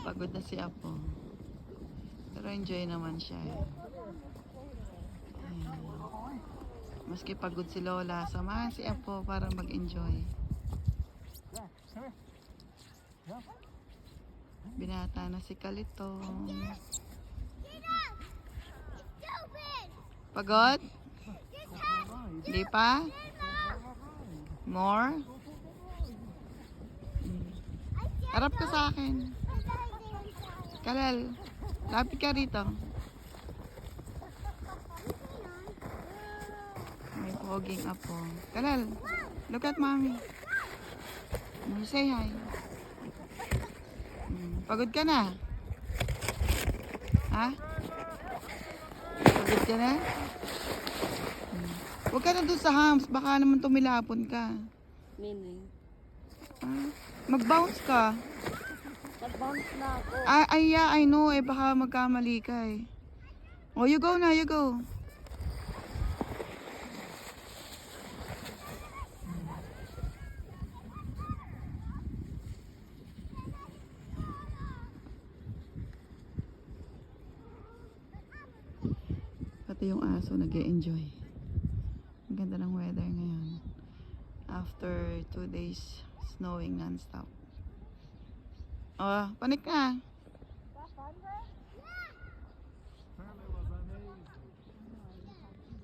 Pagod na si Apo. Pero enjoy naman siya. Ayan. Maski pagod si Lola, samahan si Apo para mag-enjoy. Binata na si Kalitong. Pagod? Hindi pa? More? Harap ka sa akin. Kalal, lapit ka rito. May poging Apo. Kalal, look at mommy. Say hi. Pagod ka na? Ha? Pagod ka na? Huwag ka na doon sa hams. Baka naman tumilapon ka. Meaning? Mag-bounce ka. Nag-bounce na ako. Yeah, I know. Baka magkamali ka eh. Oh, you go na, you go. Pati yung aso nag-e-enjoy. Ang ganda ng weather ngayon. After 2 days snowing non-stop. Oh, panik na.